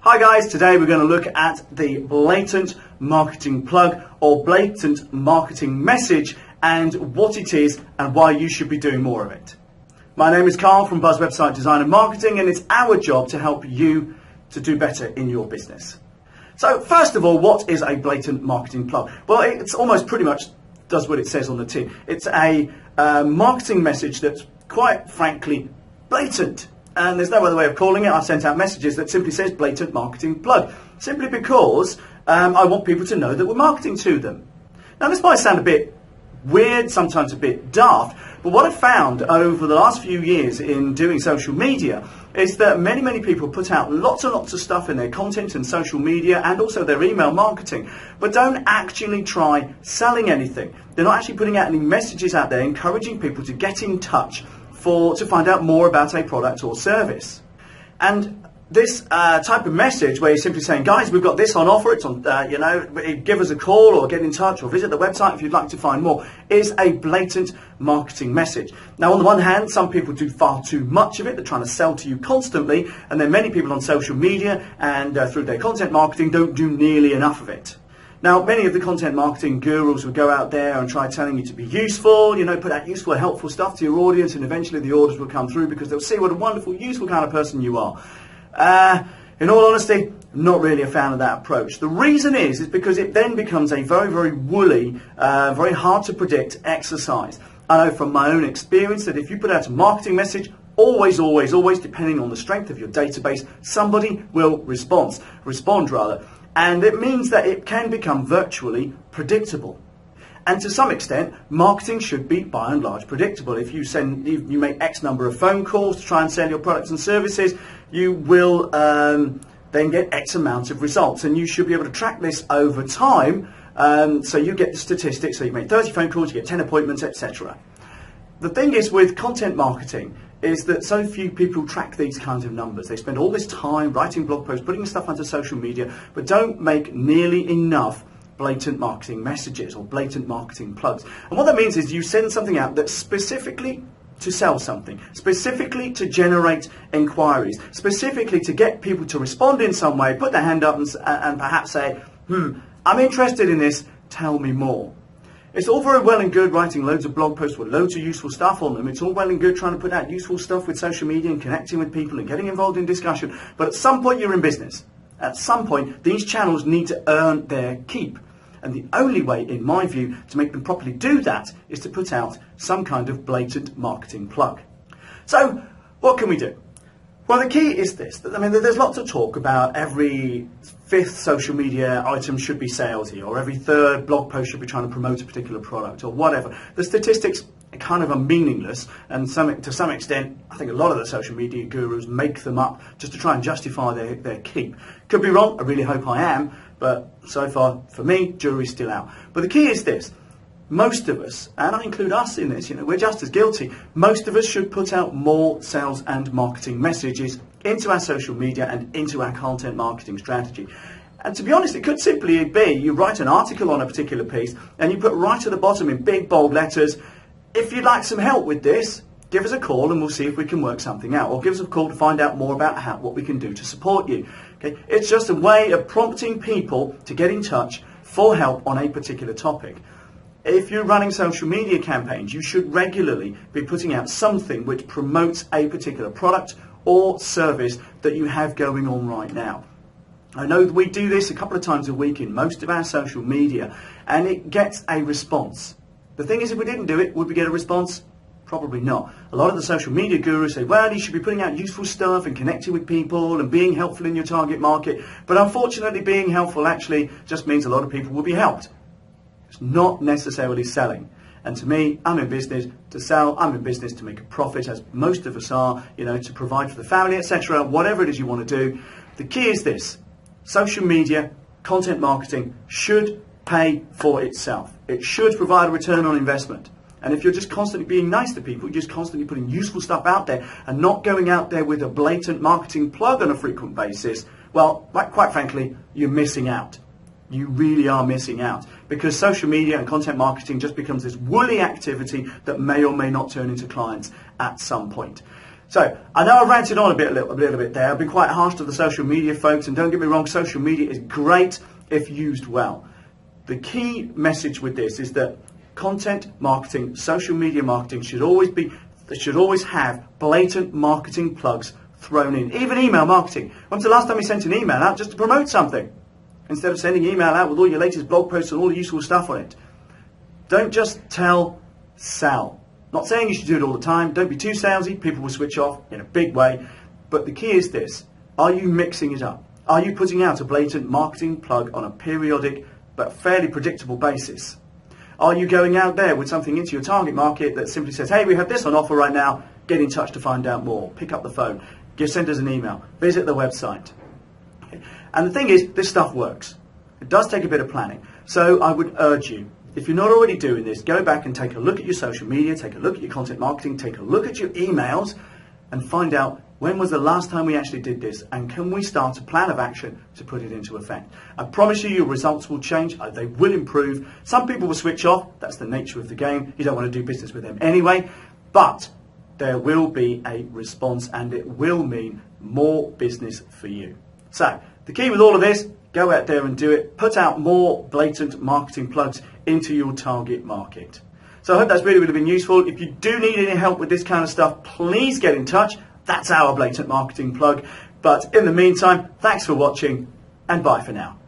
Hi guys, today we're going to look at the blatant marketing plug or blatant marketing message and what it is and why you should be doing more of it. My name is Carl from Buzz Website Design and Marketing, and it's our job to help you to do better in your business. So first of all, what is a blatant marketing plug? Well, it's almost pretty much does what it says on the tin. It's a marketing message that's quite frankly blatant. And there's no other way of calling it. I've sent out messages that simply says blatant marketing plug, simply because I want people to know that we're marketing to them. Now this might sound a bit weird, sometimes a bit daft, but what I've found over the last few years in doing social media is that many people put out lots and lots of stuff in their content and social media and also their email marketing, but don't actually try selling anything. They're not actually putting out any messages out there encouraging people to get in touch to find out more about a product or service. And this type of message where you're simply saying, guys, we've got this on offer, it's on, give us a call or get in touch or visit the website if you'd like to find more, is a blatant marketing message. Now, on the one hand, some people do far too much of it. They're trying to sell to you constantly, and then many people on social media and through their content marketing don't do nearly enough of it. Now, many of the content marketing gurus will go out there and try telling you to be useful, put out useful, helpful stuff to your audience, and eventually the orders will come through because they'll see what a wonderful, useful kind of person you are. In all honesty, I'm not really a fan of that approach. The reason is because it then becomes a very woolly, very hard to predict exercise. I know from my own experience that if you put out a marketing message, always, depending on the strength of your database, somebody will respond. And it means that it can become virtually predictable. And to some extent, marketing should be by and large predictable. If you make X number of phone calls to try and sell your products and services, you will then get X amount of results. And you should be able to track this over time, so you get the statistics. So you make 30 phone calls, you get 10 appointments, etc. The thing is with content marketing is that so few people track these kinds of numbers. They spend all this time writing blog posts, putting stuff onto social media, but don't make nearly enough blatant marketing messages or blatant marketing plugs. And what that means is you send something out that's specifically to sell something, specifically to generate inquiries, specifically to get people to respond in some way, put their hand up and perhaps say, I'm interested in this, tell me more. It's all very well and good writing loads of blog posts with loads of useful stuff on them. It's all well and good trying to put out useful stuff with social media and connecting with people and getting involved in discussion. But at some point you're in business. At some point these channels need to earn their keep. And the only way, in my view, to make them properly do that is to put out some kind of blatant marketing plug. So what can we do? Well, the key is this. There's lots of talk about every fifth social media item should be salesy, or every third blog post should be trying to promote a particular product, or whatever. The statistics kind of are meaningless, and to some extent, I think a lot of the social media gurus make them up just to try and justify their keep. Could be wrong, I really hope I am, but so far, for me, jury's still out. But the key is this. Most of us, and I include us in this, we're just as guilty. Most of us should put out more sales and marketing messages into our social media and into our content marketing strategy. And to be honest, it could simply be you write an article on a particular piece and you put right at the bottom in big bold letters, if you'd like some help with this, give us a call and we'll see if we can work something out. Or give us a call to find out more about what we can do to support you. Okay? It's just a way of prompting people to get in touch for help on a particular topic. If you're running social media campaigns, you should regularly be putting out something which promotes a particular product or service that you have going on right now. I know that we do this a couple of times a week in most of our social media, and it gets a response. The thing is, if we didn't do it, would we get a response? Probably not. A lot of the social media gurus say, well, you should be putting out useful stuff and connecting with people and being helpful in your target market. But unfortunately, being helpful actually just means a lot of people will be helped. It's not necessarily selling. And to me, I'm in business to sell, I'm in business to make a profit, as most of us are, to provide for the family, etc. Whatever it is you want to do. The key is this. Social media, content marketing should pay for itself. It should provide a return on investment. And if you're just constantly being nice to people, you're just constantly putting useful stuff out there and not going out there with a blatant marketing plug on a frequent basis, well, quite frankly, you're missing out. You really are missing out, because social media and content marketing just becomes this woolly activity that may or may not turn into clients at some point. So, I know I ranted on a little bit there. I've been quite harsh to the social media folks, and don't get me wrong, social media is great if used well. The key message with this is that content marketing, social media marketing should always have blatant marketing plugs thrown in. Even email marketing. When's the last time you sent an email out just to promote something? Instead of sending email out with all your latest blog posts and all the useful stuff on it. Don't just tell, sell. Not saying you should do it all the time. Don't be too salesy. People will switch off in a big way. But the key is this. Are you mixing it up? Are you putting out a blatant marketing plug on a periodic but fairly predictable basis? Are you going out there with something into your target market that simply says, hey, we have this on offer right now. Get in touch to find out more. Pick up the phone. Send us an email. Visit the website. Okay. And the thing is, this stuff works. It does take a bit of planning. So I would urge you, if you're not already doing this, go back and take a look at your social media, take a look at your content marketing, take a look at your emails, and find out when was the last time we actually did this, and can we start a plan of action to put it into effect. I promise you your results will change, they will improve. Some people will switch off, that's the nature of the game. You don't want to do business with them anyway, but there will be a response and it will mean more business for you. So, the key with all of this, go out there and do it. Put out more blatant marketing plugs into your target market. So I hope that's really been useful. If you do need any help with this kind of stuff, please get in touch. That's our blatant marketing plug. But in the meantime, thanks for watching and bye for now.